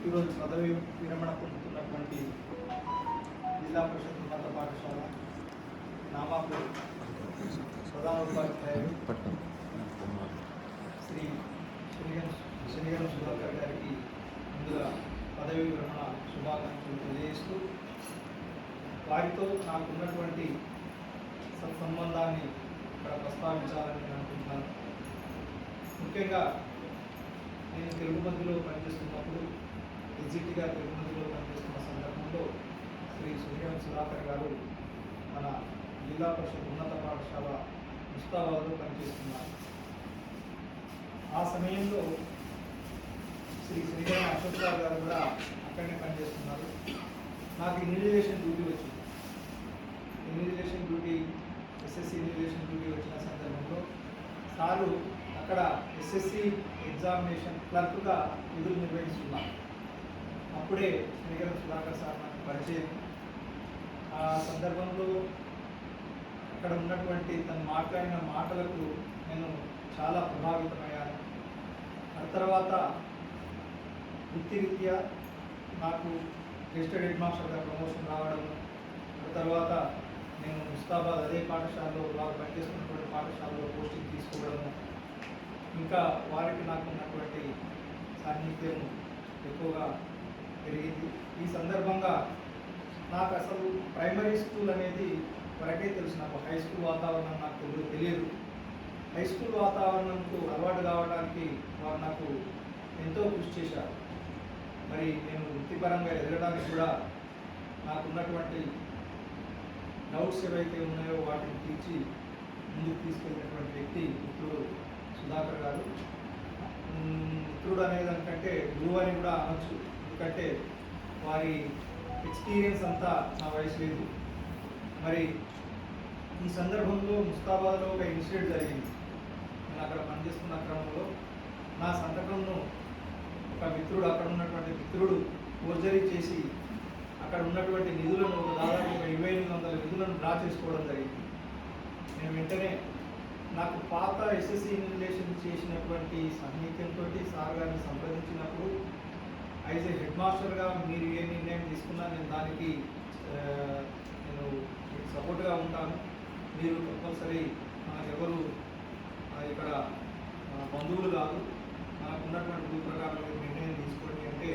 ఈరోజు పదవి విరమణ పొందుతున్నటువంటి జిల్లా పరిషత్ ఉన్నత పాఠశాల నామాపూర్ ప్రధాన ఉపాధ్యాయులు శ్రీ శనిగరం సుధాకర్ గారికి ముందుగా పదవి విరమణ శుభాకాంక్షలు తెలియజేస్తూ వారితో నాకున్నటువంటి సత్సంబంధాన్ని ఇక్కడ ప్రస్తావించాలని నేను అనుకుంటున్నాను. ముఖ్యంగా నేను తెలుగు మధ్యలో పనిచేస్తున్నప్పుడు ఎగ్జిట్గా తెలుగు మధ్యలో పనిచేస్తున్న సందర్భంలో శ్రీ శనిగరం సుధాకర్ గారు మన జిల్లా పరిషత్ ఉన్నత పాఠశాల ముస్తాబాద్లో పనిచేస్తున్నారు. ఆ సమయంలో శ్రీ శనిగరం అశోక్ గారు కూడా అక్కడనే పనిచేస్తున్నారు. నాకు ఇన్విజిలేషన్ డ్యూటీ వచ్చింది. Invigilation duty SSC invigilation duty వచ్చిన సందర్భంలో సారు అక్కడ ఎస్ఎస్సి ఎగ్జామినేషన్ క్లర్క్గా విధులు నిర్వహిస్తున్నారు. అప్పుడే శనిగరం సుధాకర్ సార్ నాకు పరిచయం. ఆ సందర్భంలో అక్కడ ఉన్నటువంటి తను మాట్లాడిన మాటలకు నేను చాలా ప్రభావితమయ్యాను. ఆ తర్వాత వృత్తిరీత్యా నాకు గెస్టెడ్ హెడ్ మాస్టర్గా ప్రమోషన్ రావడం, ఆ తర్వాత నేను ముస్తాబాద్ అదే పాఠశాలలో వారు పనిచేస్తున్నటువంటి పాఠశాలలో పోస్టింగ్ తీసుకోవడము, ఇంకా వారికి నాకు ఉన్నటువంటి సాన్నిధ్యం ఎక్కువగా పెరిగింది. ఈ సందర్భంగా నాకు అసలు ప్రైమరీ స్కూల్ అనేది వరకే తెలుసు. నాకు హై స్కూల్ వాతావరణం నాకు తెలియదు. హై స్కూల్ వాతావరణంకు అలవాటు కావడానికి వారు నాకు ఎంతో కృషి చేశారు. మరి నేను వృత్తిపరంగా ఎదగడానికి కూడా నాకున్నటువంటి డౌట్స్ ఏవైతే ఉన్నాయో వాటిని తీర్చి ముందుకు తీసుకెళ్ళినటువంటి వ్యక్తి మిత్రుడు సుధాకర్ గారు. మిత్రుడు అనేదానికంటే గురువు అని కూడా అనొచ్చు. ఎందుకంటే వారి ఎక్స్పీరియన్స్ అంతా నా వయసు లేదు. మరి ఈ సందర్భంలో ముస్తాబాద్లో ఒక ఇన్సిడెంట్ జరిగింది. నేను అక్కడ పనిచేస్తున్న క్రమంలో నా సంతకంను ఒక మిత్రుడు, అక్కడ ఉన్నటువంటి మిత్రుడు ఫోర్జరీ చేసి అక్కడ ఉన్నటువంటి నిధులను దాదాపు 2800 నిధులను డ్రా చేసుకోవడం జరిగింది. నేను వెంటనే నాకు పాత ఎస్ఎస్సి ఇన్విజిలేషన్ చేసినటువంటి సాన్నిధ్యంతో సార్ గారిని సంప్రదించినప్పుడు యాజ్ ఏ హెడ్ మాస్టర్గా మీరు ఏ నిర్ణయం తీసుకున్నా నేను దానికి నేను సపోర్ట్గా ఉంటాను. మీరు కంపల్సరీ మనకెవరు ఇక్కడ బంధువులు కాదు, నాకు ఉన్నటువంటి రూల్ ప్రకారం మీరు నిర్ణయం తీసుకోండి అంటే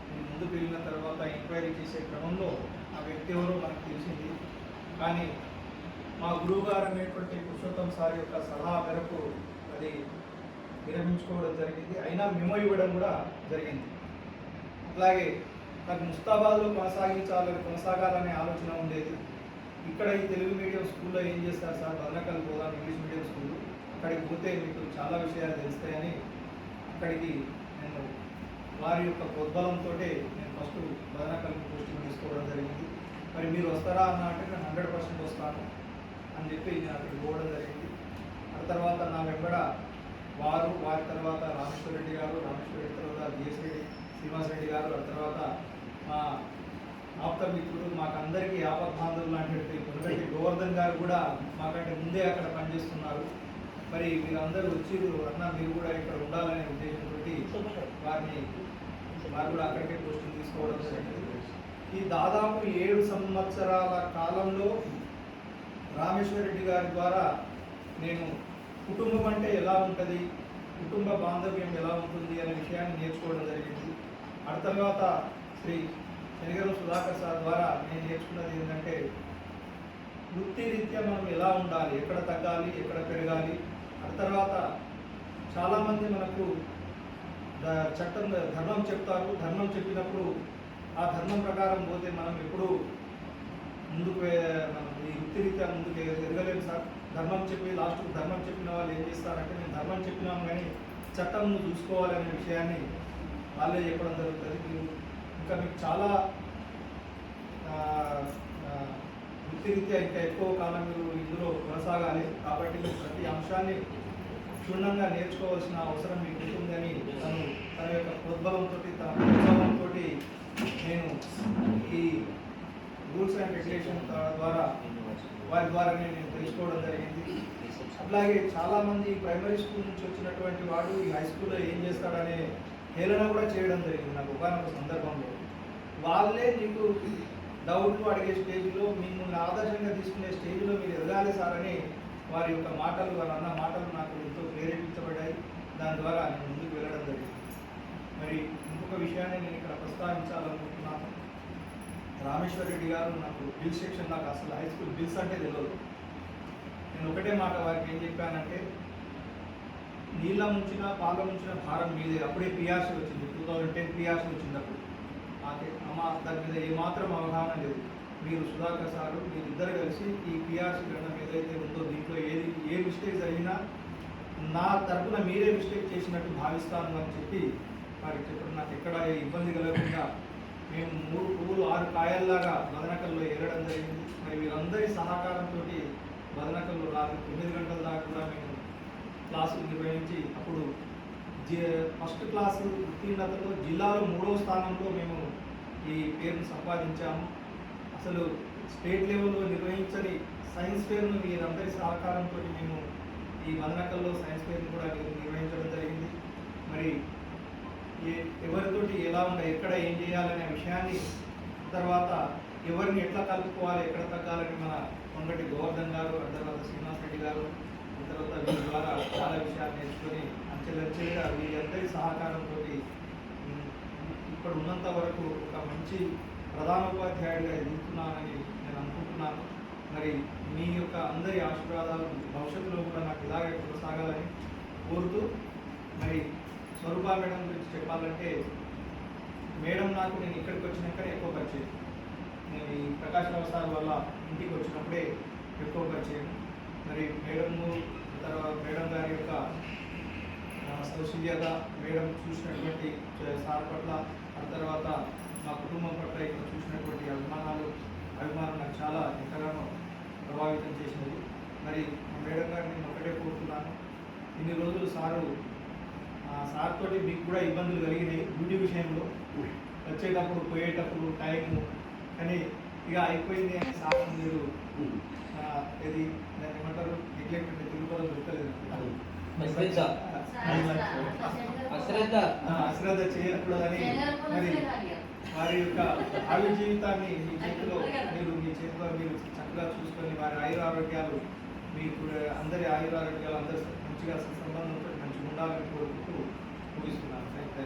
నేను ముందుకు వెళ్ళిన తర్వాత ఎంక్వైరీ చేసే క్రమంలో ఆ వ్యక్తి ఎవరో మనకు తెలిసింది. కానీ మా గురువు గారు అనేటువంటి పురుషోత్తం సార్ యొక్క సలహా మేరకు అది విరమించుకోవడం జరిగింది. అయినా మెమో ఇవ్వడం కూడా జరిగింది. అట్లాగే నాకు ముస్తాబాద్లో కొనసాగాలనే ఆలోచన ఉండేది. ఇక్కడ ఈ తెలుగు మీడియం స్కూల్లో ఏం చేస్తారు సార్, బదనకల్ పోదాం ఇంగ్లీష్ మీడియం స్కూల్, అక్కడికి పోతే మీకు చాలా విషయాలు తెలుస్తాయని అక్కడికి నేను వారి యొక్క ప్రోద్బలంతో నేను ఫస్ట్ బదనకల్ పోస్టింగ్ తీసుకోవడం జరిగింది. మరి మీరు వస్తారా అన్న అంటే నేను 100% వస్తాను అని చెప్పి నేను అక్కడికి పోవడం జరిగింది. ఆ తర్వాత నా వెంబడ వారి తర్వాత రామేశ్వర రెడ్డి గారు, తర్వాత బిఎస్ రెడ్డి శ్రీనివాస్ రెడ్డి గారు, ఆ తర్వాత మా ఆప్త మిత్రుడు మాకందరికీ ఆపద్బాంధవులు లాంటి కొనగంటి గోవర్ధన్ గారు కూడా మాకంటే ముందే అక్కడ పనిచేస్తున్నారు. మరి మీరందరూ వచ్చి అన్న మీరు కూడా ఇక్కడ ఉండాలనే ఉద్దేశంతో వారు కూడా అక్కడికే పోస్టింగ్ తీసుకోవడం జరిగింది. ఈ దాదాపు 7 సంవత్సరాల కాలంలో రామేశ్వర రెడ్డి గారి ద్వారా నేను కుటుంబం అంటే ఎలా ఉంటుంది, కుటుంబ బాంధవ్యం ఎలా ఉంటుంది అనే విషయాన్ని నేర్చుకోవడం జరిగింది. ఆ తర్వాత శ్రీ శనిగరం సుధాకర్ సార్ ద్వారా నేను నేర్చుకున్నది ఏంటంటే వృత్తిరీత్యా మనం ఎలా ఉండాలి, ఎక్కడ తగ్గాలి, ఎక్కడ పెరగాలి. ఆ తర్వాత చాలామంది మనకు ధర్మం చెప్తారు. ధర్మం చెప్పినప్పుడు ఆ ధర్మం ప్రకారం పోతే మనం ఎప్పుడు ముందుకు మనం ఈ వృత్తిరీత్యా ముందుకు ఎదగలేము సార్. ధర్మం చెప్పి లాస్ట్కు ధర్మం చెప్పిన వాళ్ళు ఏం చేస్తారంటే నేను ధర్మం చెప్పినాము కానీ చట్టం నువ్వు చూసుకోవాలనే విషయాన్ని వాళ్ళే చెప్పడం జరుగుతుంది. ఇంకా మీకు చాలా వృత్తిరీత్యా ఇంకా ఎక్కువ కాలం మీరు ఇందులో కొనసాగాలి. కాబట్టి మీరు ప్రతి అంశాన్ని క్షుణ్ణంగా నేర్చుకోవాల్సిన అవసరం మీకు ఉంటుందని తన యొక్క ప్రోద్బలంతో తన ప్రోత్సాహంతో నేను ఈ రూల్స్ అండ్ రెగ్యులేషన్ ద్వారా వారి ద్వారానే నేను తెలుసుకోవడం జరిగింది. అట్లాగే చాలామంది ప్రైమరీ స్కూల్ నుంచి వచ్చినటువంటి వాడు ఈ హై స్కూల్లో ఏం చేస్తాడనే హేళన కూడా చేయడం జరిగింది నాకు ఒకనొక సందర్భంలో. వాళ్ళే నీకు డౌట్లు అడిగే స్టేజ్లో మిమ్మల్ని ఆదర్శంగా తీసుకునే స్టేజ్లో మీరు ఎదగాలి సార్ అని వారి యొక్క మాటలు, వారు అన్న మాటలు నాకు ఎంతో ప్రేరేపించబడ్డాయి. దాని ద్వారా నేను ముందుకు వెళ్ళడం జరిగింది. మరి ఇంకొక విషయాన్ని నేను ఇక్కడ ప్రస్తావించాలనుకుంటున్నాను. రామేశ్వర్ రెడ్డి గారు నాకు బిల్ సెక్షన్, నాకు అసలు హై స్కూల్ బిల్స్ అంటే తెలియదు. నేను ఒకటే మాట వారికి ఏం చెప్పానంటే, నీళ్ళ ముంచిన పాల ముంచిన భారం మీదే. అప్పుడే పిఆర్సీ వచ్చింది, 2010 పిఆర్సీ వచ్చింది. అప్పుడు అమ్మ దాని మీద ఏమాత్రం అవగాహన లేదు. మీరు సుధాకర్ సారు మీరిద్దరు కలిసి ఈ పిఆర్సీ గ్రంథం ఏదైతే ఉందో దీంట్లో ఏ మిస్టేక్ జరిగినా నా తరఫున మీరే మిస్టేక్ చేసినట్టు భావిస్తాను అని చెప్పి వారికి చెప్పడం, నాకు ఎక్కడ ఇబ్బంది కలగకుండా మేము 3 పువ్వులు 6 కాయల్లాగా బదనకల్లో ఏరడం జరిగింది. మరి వీరందరి సహకారంతో బదనకల్లో రాత్రి 9 గంటల దాకా కూడా మేము క్లాసులు నిర్వహించి అప్పుడు ఫస్ట్ క్లాసు ఉత్తీర్ణతలో జిల్లాలో 3వ స్థానంలో మేము ఈ పేరును సంపాదించాము. అసలు స్టేట్ లెవెల్లో నిర్వహించని సైన్స్ ఫేర్ను వీరందరి సహకారంతో మేము ఈ మదనకల్లో సైన్స్ ఫేర్ను కూడా నిర్వహించడం జరిగింది. మరి ఎవరితోటి ఎలా ఉండాలి, ఎక్కడ ఏం చేయాలనే విషయాన్ని, తర్వాత ఎవరిని ఎట్లా కలుపుకోవాలి, ఎక్కడ తగ్గాలని మన కొంగటి గోవర్ధన్ గారు, ఆ తర్వాత శ్రీనివాస్ రెడ్డి గారు, ఆ తర్వాత వీరి ద్వారా చాలా విషయాలు నేర్చుకొని అంచెలంచెలుగా వీరందరి సహకారంతో ఇప్పుడు ఉన్నంత వరకు ఒక మంచి ప్రధానోపాధ్యాయుడిగా ఎదుగుతున్నానని నేను అనుకుంటున్నాను. మరి మీ యొక్క అందరి ఆశీర్వాదాలు భవిష్యత్తులో కూడా నాకు ఇలాగే కొనసాగాలని కోరుతూ, మరి స్వరూప మేడం గురించి చెప్పాలంటే, మేడం నాకు నేను ఇక్కడికి వచ్చినాకనే ఎక్కువ పరిచయం. నేను ఈ ప్రకాష్ రావు సార్ వల్ల ఇంటికి వచ్చినప్పుడే ఎక్కువ పరిచయం. మరి తర్వాత మేడం గారి యొక్క సౌశల్యత, మేడం చూసినటువంటి సార్ పట్ల, ఆ తర్వాత మా కుటుంబం పట్ల ఇక్కడ చూసినటువంటి అభిమానం నాకు చాలా ఎంతగానో ప్రభావితం చేసినది. మరి మేడం గారిని నేను ఒకటే కోరుతున్నాను, ఇన్ని రోజులు సార్ తోటి మీకు కూడా ఇబ్బందులు కలిగినాయి డ్యూటీ విషయంలో, వచ్చేటప్పుడు పోయేటప్పుడు టైము, కానీ ఇక అయిపోయింది అని సార్ మీరు ఇది దాన్ని ఏమంటారు, నెగ్లెక్ట్ తిరుగుబడి దొరకలేదు, అశ్రద్ధ చేయకూడదని మరి వారి యొక్క ఆయుర్జీవితాన్ని జీవితాన్ని మీ చేతిలో మీరు చక్కగా చూసుకొని వారి ఆయురారోగ్యాలు, మీకు అందరి ఆయురారోగ్యాలు అందరూ మంచిగా సంబంధంతో మంచిగా ఉండాలని కోరుకుంటూ ముగిస్తున్నాను.